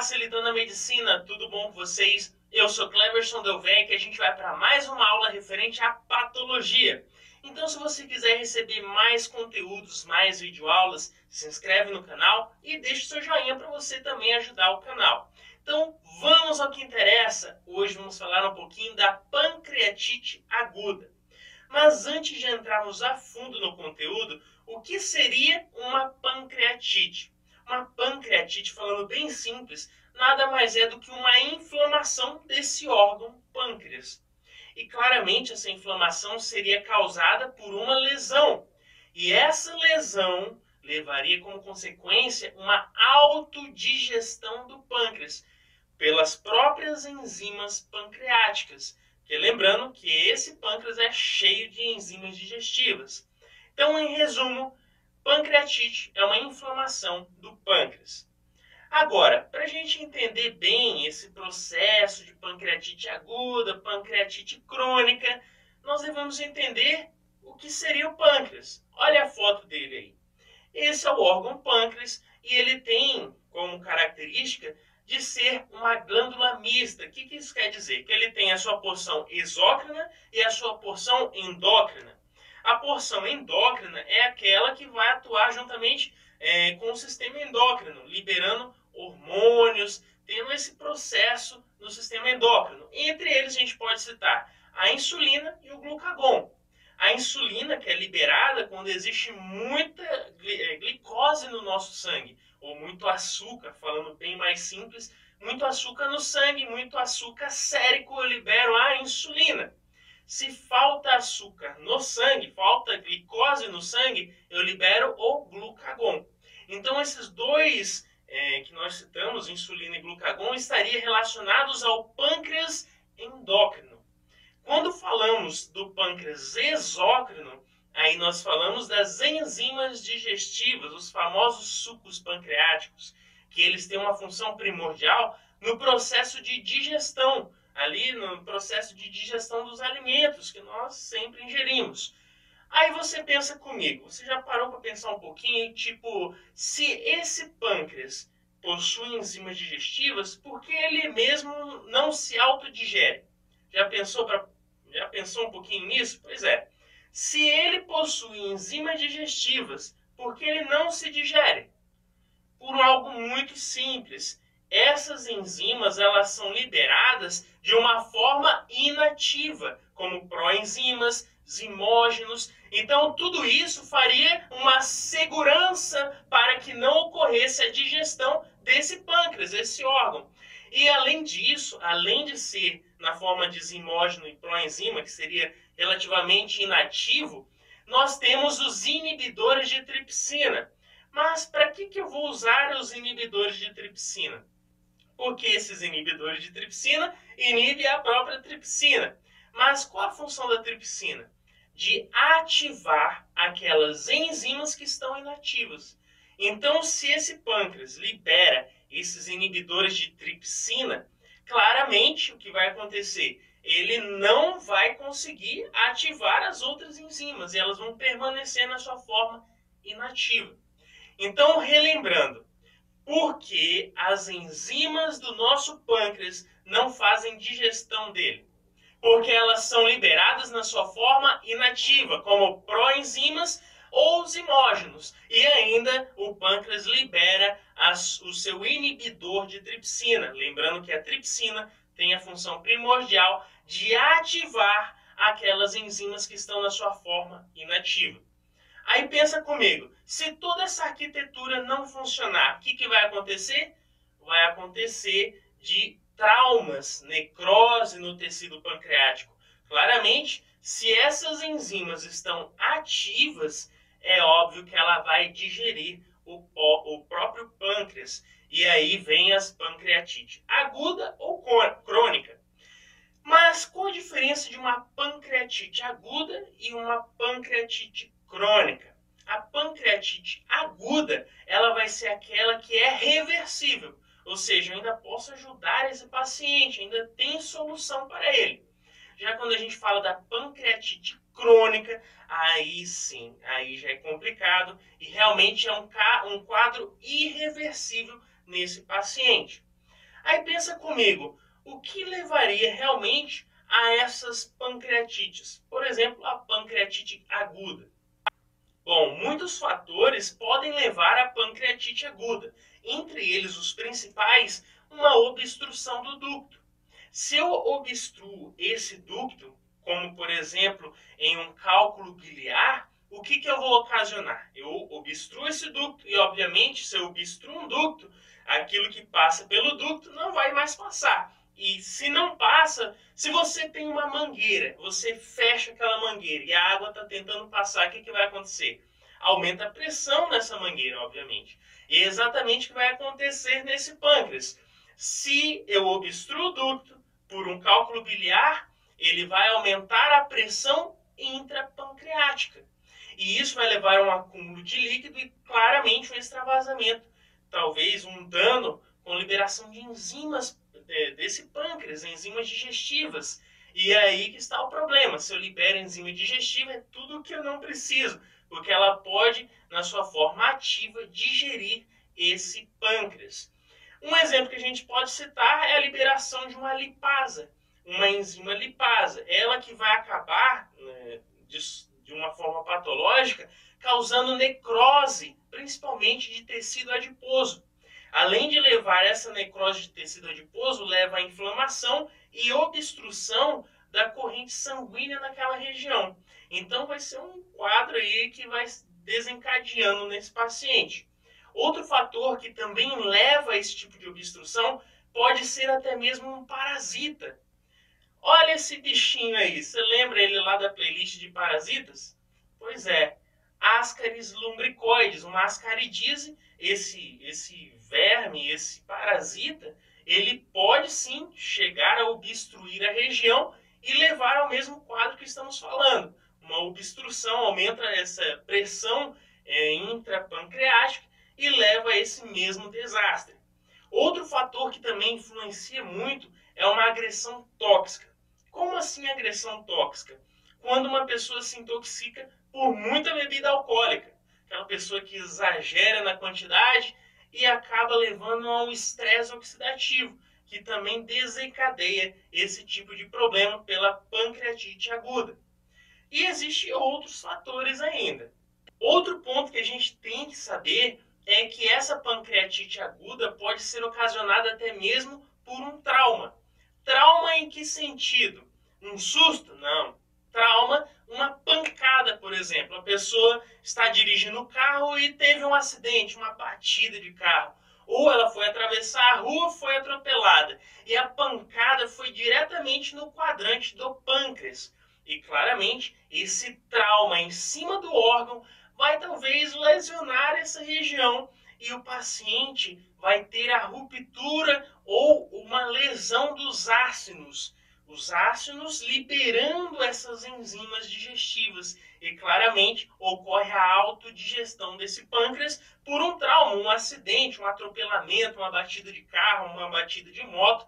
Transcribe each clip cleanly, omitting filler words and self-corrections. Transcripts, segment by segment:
Facilitando a Medicina, tudo bom com vocês? Eu sou Cleverson Delvecq e a gente vai para mais uma aula referente à patologia. Então, se você quiser receber mais conteúdos, mais videoaulas, se inscreve no canal e deixa o seu joinha para você também ajudar o canal. Então, vamos ao que interessa. Hoje vamos falar um pouquinho da pancreatite aguda. Mas antes de entrarmos a fundo no conteúdo, o que seria uma pancreatite? Uma pancreatite, falando bem simples, nada mais é do que uma inflamação desse órgão pâncreas. E claramente essa inflamação seria causada por uma lesão. E essa lesão levaria como consequência uma autodigestão do pâncreas pelas próprias enzimas pancreáticas. Porque lembrando que esse pâncreas é cheio de enzimas digestivas. Então, em resumo, pancreatite é uma inflamação do pâncreas. Agora, para a gente entender bem esse processo de pancreatite aguda, pancreatite crônica, nós devemos entender o que seria o pâncreas. Olha a foto dele aí. Esse é o órgão pâncreas e ele tem como característica de ser uma glândula mista. O que isso quer dizer? Que ele tem a sua porção exócrina e a sua porção endócrina. A porção endócrina é aquela que vai atuar juntamente com o sistema endócrino, liberando hormônios, tendo esse processo no sistema endócrino. Entre eles a gente pode citar a insulina e o glucagon. A insulina, que é liberada quando existe muita glicose no nosso sangue, ou muito açúcar, falando bem mais simples, muito açúcar no sangue, muito açúcar sérico, eu libero a insulina. Se falta açúcar no sangue, falta glicose no sangue, eu libero o glucagon. Então esses dois que nós citamos, insulina e glucagon, estariam relacionados ao pâncreas endócrino. Quando falamos do pâncreas exócrino, aí nós falamos das enzimas digestivas, os famosos sucos pancreáticos, que eles têm uma função primordial no processo de digestão, ali no processo de digestão dos alimentos que nós sempre ingerimos. Aí você pensa comigo, você já parou para pensar um pouquinho, tipo, se esse pâncreas possui enzimas digestivas, por que ele mesmo não se autodigere? Já pensou um pouquinho nisso? Pois é. Se ele possui enzimas digestivas, por que ele não se digere? Por algo muito simples. Essas enzimas elas são liberadas de uma forma inativa, como proenzimas, zimógenos. Então, tudo isso faria uma segurança para que não ocorresse a digestão desse pâncreas, esse órgão. E além disso, além de ser na forma de zimógeno e proenzima, que seria relativamente inativo, nós temos os inibidores de tripsina. Mas para que eu vou usar os inibidores de tripsina? Porque esses inibidores de tripsina inibem a própria tripsina. Mas qual a função da tripsina? De ativar aquelas enzimas que estão inativas. Então, se esse pâncreas libera esses inibidores de tripsina, claramente o que vai acontecer? Ele não vai conseguir ativar as outras enzimas e elas vão permanecer na sua forma inativa. Então, relembrando, por que as enzimas do nosso pâncreas não fazem digestão dele? Porque elas são liberadas na sua forma inativa, como proenzimas ou zimógenos. E ainda o pâncreas libera o seu inibidor de tripsina. Lembrando que a tripsina tem a função primordial de ativar aquelas enzimas que estão na sua forma inativa. Aí pensa comigo, se toda essa arquitetura não funcionar, o que vai acontecer? Vai acontecer de traumas, necrose no tecido pancreático. Claramente, se essas enzimas estão ativas, é óbvio que ela vai digerir o próprio pâncreas. E aí vem as pancreatite aguda ou crônica. Mas qual a diferença de uma pancreatite aguda e uma pancreatite crônica? A pancreatite aguda, ela vai ser aquela que é reversível. Ou seja, eu ainda posso ajudar esse paciente, ainda tem solução para ele. Já quando a gente fala da pancreatite crônica, aí sim, aí já é complicado e realmente é um quadro irreversível nesse paciente. Aí pensa comigo, o que levaria realmente a essas pancreatites? Por exemplo, a pancreatite aguda. Bom, muitos fatores podem levar à pancreatite aguda, entre eles os principais, uma obstrução do ducto. Se eu obstruo esse ducto, como por exemplo em um cálculo biliar, o que eu vou ocasionar? Eu obstruo esse ducto e, obviamente, se eu obstruo um ducto, aquilo que passa pelo ducto não vai mais passar. E se não passa, se você tem uma mangueira, você fecha aquela mangueira e a água está tentando passar, o que vai acontecer? Aumenta a pressão nessa mangueira, obviamente. E é exatamente o que vai acontecer nesse pâncreas. Se eu obstruo o ducto por um cálculo biliar, ele vai aumentar a pressão intrapancreática. E isso vai levar a um acúmulo de líquido e claramente um extravasamento. Talvez um dano com liberação de enzimas desse pâncreas, enzimas digestivas. E é aí que está o problema. Se eu libero enzima digestiva, é tudo o que eu não preciso, porque ela pode, na sua forma ativa, digerir esse pâncreas. Um exemplo que a gente pode citar é a liberação de uma lipasa, uma enzima lipasa. Ela que vai acabar, né, de uma forma patológica, causando necrose, principalmente de tecido adiposo. Além de levar essa necrose de tecido adiposo, leva a inflamação e obstrução da corrente sanguínea naquela região. Então vai ser um quadro aí que vai desencadeando nesse paciente. Outro fator que também leva a esse tipo de obstrução pode ser até mesmo um parasita. Olha esse bichinho aí, você lembra ele lá da playlist de parasitas? Pois é, Ascaris lumbricoides, uma ascaridise, esse verme, esse parasita, ele pode sim chegar a obstruir a região e levar ao mesmo quadro que estamos falando. Uma obstrução aumenta essa pressão intrapancreática e leva a esse mesmo desastre. Outro fator que também influencia muito é uma agressão tóxica. Como assim agressão tóxica? Quando uma pessoa se intoxica por muita bebida alcoólica. Aquela pessoa que exagera na quantidade e acaba levando a um estresse oxidativo, que também desencadeia esse tipo de problema pela pancreatite aguda. E existem outros fatores ainda. Outro ponto que a gente tem que saber é que essa pancreatite aguda pode ser ocasionada até mesmo por um trauma. Trauma em que sentido? Um susto? Não. Trauma, uma pancada, por exemplo. A pessoa está dirigindo o carro e teve um acidente, uma batida de carro. Ou ela foi atravessar a rua, foi atropelada. E a pancada foi diretamente no quadrante do pâncreas. E claramente, esse trauma em cima do órgão vai talvez lesionar essa região e o paciente vai ter a ruptura ou uma lesão dos ácinos. Os ácinos liberando essas enzimas digestivas e claramente ocorre a autodigestão desse pâncreas por um trauma, um acidente, um atropelamento, uma batida de carro, uma batida de moto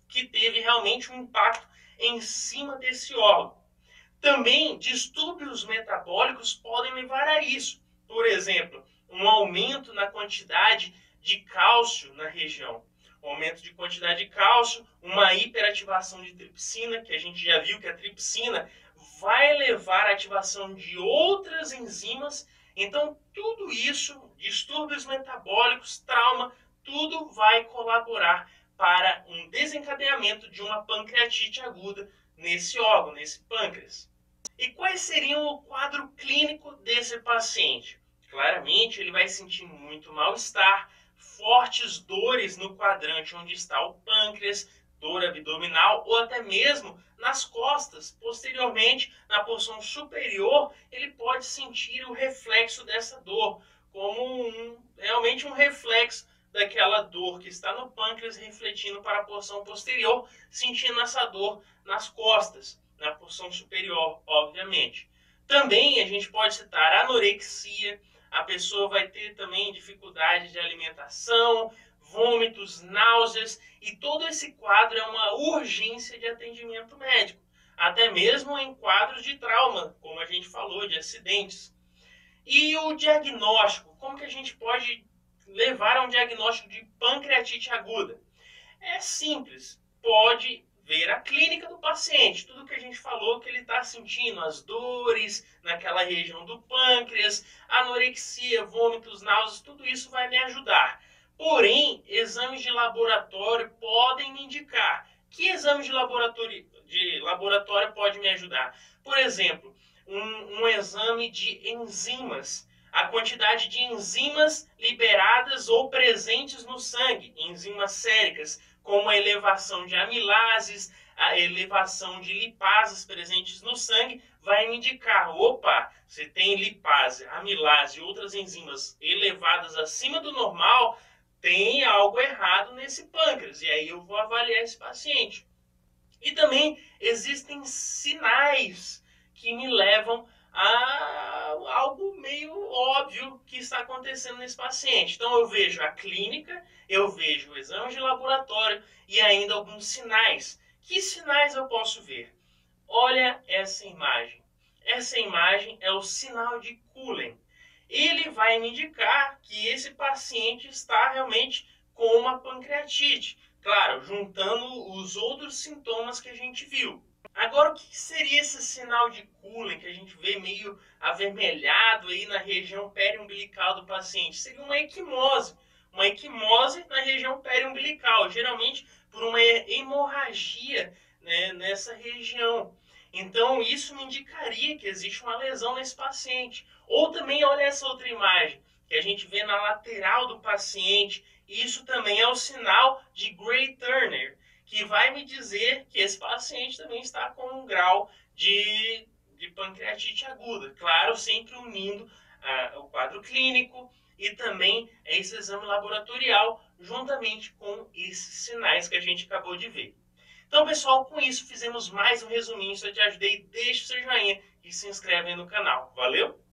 que teve realmente um impacto em cima desse órgão. Também distúrbios metabólicos podem levar a isso. Por exemplo, um aumento na quantidade de cálcio na região. Um aumento de quantidade de cálcio, uma hiperativação de tripsina, que a gente já viu que a tripsina vai levar à ativação de outras enzimas. Então, tudo isso, distúrbios metabólicos, trauma, tudo vai colaborar para um desencadeamento de uma pancreatite aguda nesse órgão, nesse pâncreas. E quais seriam o quadro clínico desse paciente? Claramente, ele vai sentir muito mal-estar, fortes dores no quadrante onde está o pâncreas, dor abdominal ou até mesmo nas costas. Posteriormente, na porção superior, ele pode sentir o reflexo dessa dor, como realmente um reflexo daquela dor que está no pâncreas refletindo para a porção posterior, sentindo essa dor nas costas, na porção superior, obviamente. Também a gente pode citar anorexia, a pessoa vai ter também dificuldade de alimentação, vômitos, náuseas, e todo esse quadro é uma urgência de atendimento médico, até mesmo em quadros de trauma, como a gente falou, de acidentes. E o diagnóstico, como que a gente pode levar a um diagnóstico de pancreatite aguda? É simples, pode ver a clínica do paciente, tudo que a gente falou que ele está sentindo, as dores naquela região do pâncreas, anorexia, vômitos, náuseas, tudo isso vai me ajudar. Porém, exames de laboratório podem me indicar. Que exames de laboratório pode me ajudar? Por exemplo, um exame de enzimas, a quantidade de enzimas liberadas ou presentes no sangue, enzimas séricas, como a elevação de amilases, a elevação de lipases presentes no sangue, vai me indicar, opa, você tem lipase, amilase e outras enzimas elevadas acima do normal, tem algo errado nesse pâncreas, e aí eu vou avaliar esse paciente. E também existem sinais que me levam a algo meio óbvio que está acontecendo nesse paciente. Então eu vejo a clínica, eu vejo o exame de laboratório e ainda alguns sinais. Que sinais eu posso ver? Olha essa imagem. Essa imagem é o sinal de Cullen. Ele vai me indicar que esse paciente está realmente com uma pancreatite. Claro, juntando os outros sintomas que a gente viu. Agora, o que seria esse sinal de Cullen que a gente vê meio avermelhado aí na região periumbilical do paciente? Seria uma equimose na região periumbilical, geralmente por uma hemorragia, né, nessa região. Então, isso me indicaria que existe uma lesão nesse paciente. Ou também, olha essa outra imagem, que a gente vê na lateral do paciente. Isso também é o sinal de Gray Turner, que vai me dizer que esse paciente também está com um grau de pancreatite aguda. Claro, sempre unindo o quadro clínico e também esse exame laboratorial, juntamente com esses sinais que a gente acabou de ver. Então, pessoal, com isso fizemos mais um resuminho. Se eu te ajudei, deixa o seu joinha e se inscreve aí no canal. Valeu?